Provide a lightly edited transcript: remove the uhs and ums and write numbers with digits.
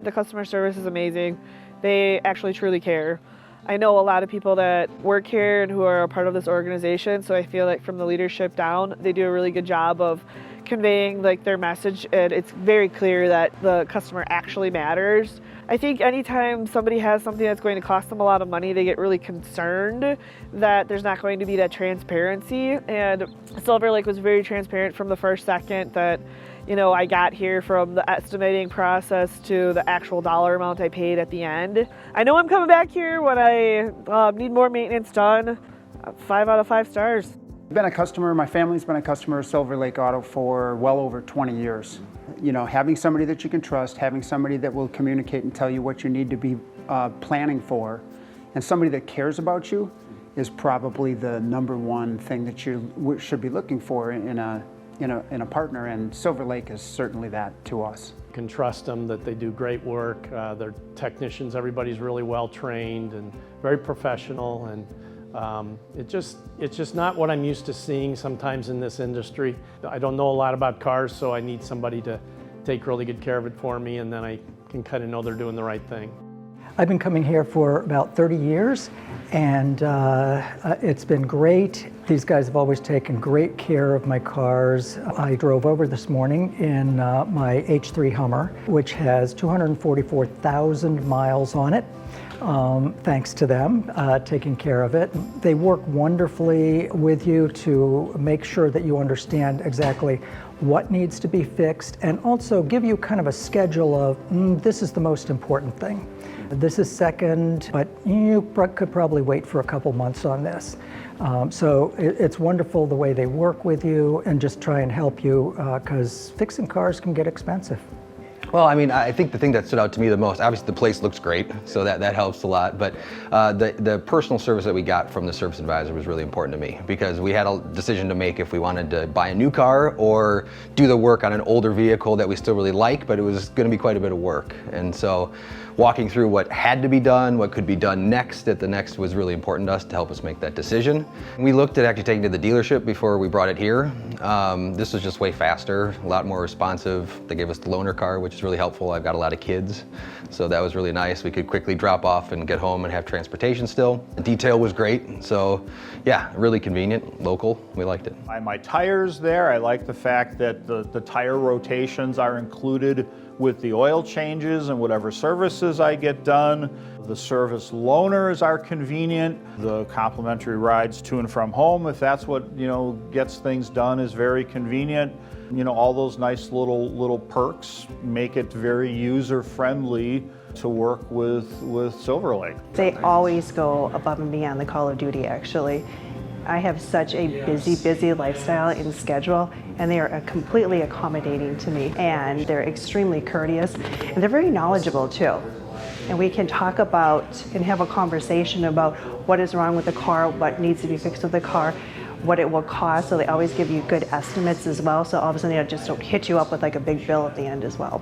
The customer service is amazing. They actually truly care. I know a lot of people that work here and who are a part of this organization, so I feel like from the leadership down, they do a really good job of conveying their message, and it's very clear that the customer actually matters. I think anytime somebody has something that's going to cost them a lot of money, they get really concerned that there's not going to be that transparency, and Silver Lake was very transparent from the first second that I got here, from the estimating process to the actual dollar amount I paid at the end. I know I'm coming back here when I need more maintenance done. 5 out of 5 stars. I've been a customer, my family's been a customer of Silver Lake Auto for well over 20 years. Having somebody that you can trust, having somebody that will communicate and tell you what you need to be planning for, and somebody that cares about you is probably the #1 thing that you should be looking for in a partner, and Silver Lake is certainly that to us. You can trust them that they do great work. Their technicians, everybody's really well trained and very professional, and it's just not what I'm used to seeing sometimes in this industry. I don't know a lot about cars, so I need somebody to take really good care of it for me, and then I can kind of know they're doing the right thing. I've been coming here for about 30 years, and it's been great. These guys have always taken great care of my cars. I drove over this morning in my H3 Hummer, which has 244,000 miles on it. Thanks to them taking care of it. They work wonderfully with you to make sure that you understand exactly what needs to be fixed, and also give you kind of a schedule of this is the most important thing. This is second, but you could probably wait for a couple months on this. So it's wonderful the way they work with you and just try and help you, because fixing cars can get expensive. Well, I think the thing that stood out to me the most, obviously the place looks great, so that helps a lot, but the personal service that we got from the service advisor was really important to me, because we had a decision to make if we wanted to buy a new car or do the work on an older vehicle that we still really like, but it was going to be quite a bit of work. And so walking through what had to be done, what could be done next at the next, was really important to us to help us make that decision. We looked at actually taking it to the dealership before we brought it here. This was just way faster, a lot more responsive. They gave us the loaner car, which is really helpful. I've got a lot of kids, so that was really nice. We could quickly drop off and get home and have transportation still. The detail was great, so yeah, really convenient, local. We liked it. My tires there, I like the fact that the tire rotations are included with the oil changes and whatever services I get done. The service loaners are convenient. The complimentary rides to and from home, if that's what gets things done, is very convenient. All those nice little perks make it very user-friendly to work with Silver Lake. They always go above and beyond the call of duty, actually. I have such a busy lifestyle and schedule, and they are completely accommodating to me, and they're extremely courteous, and they're very knowledgeable too. And we can talk about and have a conversation about what is wrong with the car, what needs to be fixed with the car, what it will cost, so they always give you good estimates as well, so all of a sudden they just don't hit you up with a big bill at the end as well.